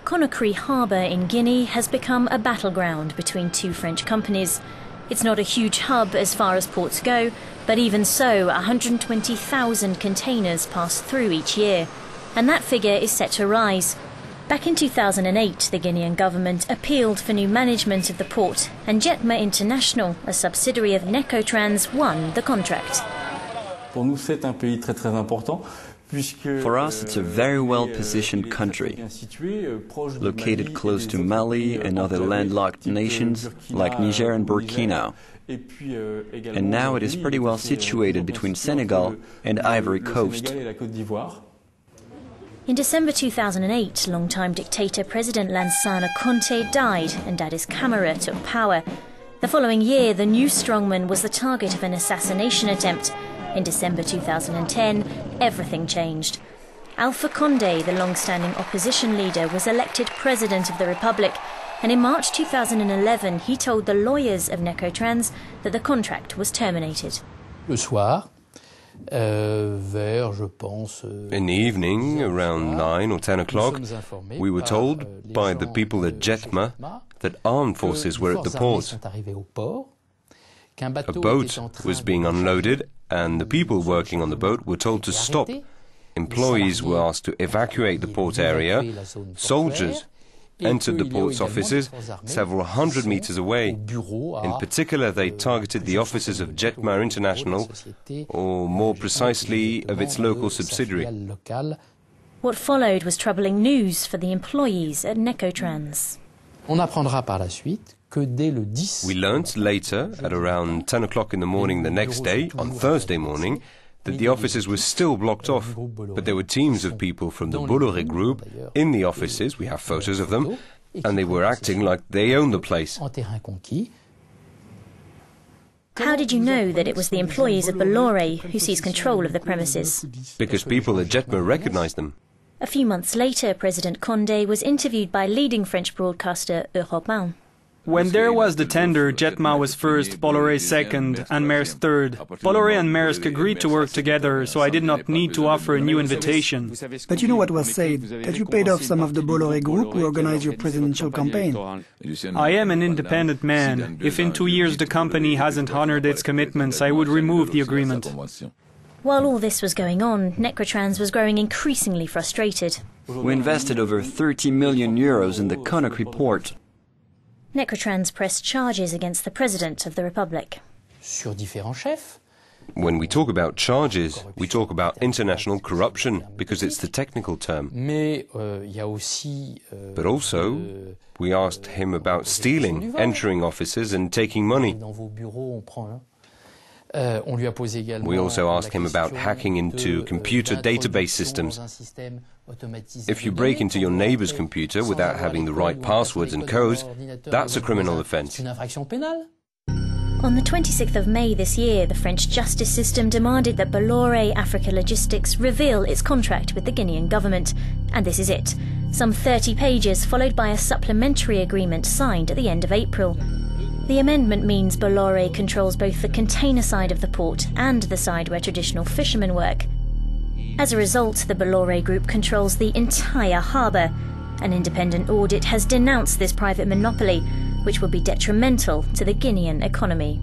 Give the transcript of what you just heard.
Conakry harbour in Guinea has become a battleground between two French companies. It's not a huge hub as far as ports go, but even so, 120,000 containers pass through each year. And that figure is set to rise. Back in 2008, the Guinean government appealed for new management of the port, and GETMA International, a subsidiary of Necotrans, won the contract. For us, it's a very well-positioned country, located close to Mali and other landlocked nations like Niger and Burkina. And now it is pretty well situated between Senegal and Ivory Coast. In December 2008, longtime dictator President Lansana Conté died and Dadis Camara took power. The following year, the new strongman was the target of an assassination attempt. In December 2010, everything changed. Alpha Condé, the long-standing opposition leader, was elected president of the Republic, and in March 2011 he told the lawyers of Necotrans that the contract was terminated. In the evening, around 9 or 10 o'clock, we were told by the people at GETMA that armed forces were at the port. A boat was being unloaded and the people working on the boat were told to stop. Employees were asked to evacuate the port area. Soldiers entered the port's offices several hundred meters away. In particular, they targeted the offices of GETMA International, or more precisely, of its local subsidiary. What followed was troubling news for the employees at Necotrans. We learnt later, at around 10 o'clock in the morning the next day, on Thursday morning, that the offices were still blocked off, but there were teams of people from the Bolloré group in the offices, we have photos of them, and they were acting like they owned the place. How did you know that it was the employees of Bolloré who seized control of the premises? Because people at GETMA recognized them. A few months later, President Condé was interviewed by leading French broadcaster Europe 1. When there was the tender, GETMA was first, Bolloré second, and Maersk third. Bolloré and Maersk agreed to work together, so I did not need to offer a new invitation. But you know what was said, that you paid off some of the Bolloré group who organized your presidential campaign. I am an independent man. If in 2 years the company hasn't honored its commitments, I would remove the agreement. While all this was going on, Necotrans was growing increasingly frustrated. We invested over 30 million euros in the Conakry port. Necotrans pressed charges against the President of the Republic. When we talk about charges, we talk about international corruption, because it's the technical term. But also, we asked him about stealing, entering offices and taking money. We also asked him about hacking into computer database systems. If you break into your neighbor's computer without having the right passwords and codes, that's a criminal offense. On the 26th of May this year, the French justice system demanded that Bolloré Africa Logistics reveal its contract with the Guinean government. And this is it. Some 30 pages, followed by a supplementary agreement signed at the end of April. The amendment means Bolloré controls both the container side of the port and the side where traditional fishermen work. As a result, the Bolloré group controls the entire harbour. An independent audit has denounced this private monopoly, which will be detrimental to the Guinean economy.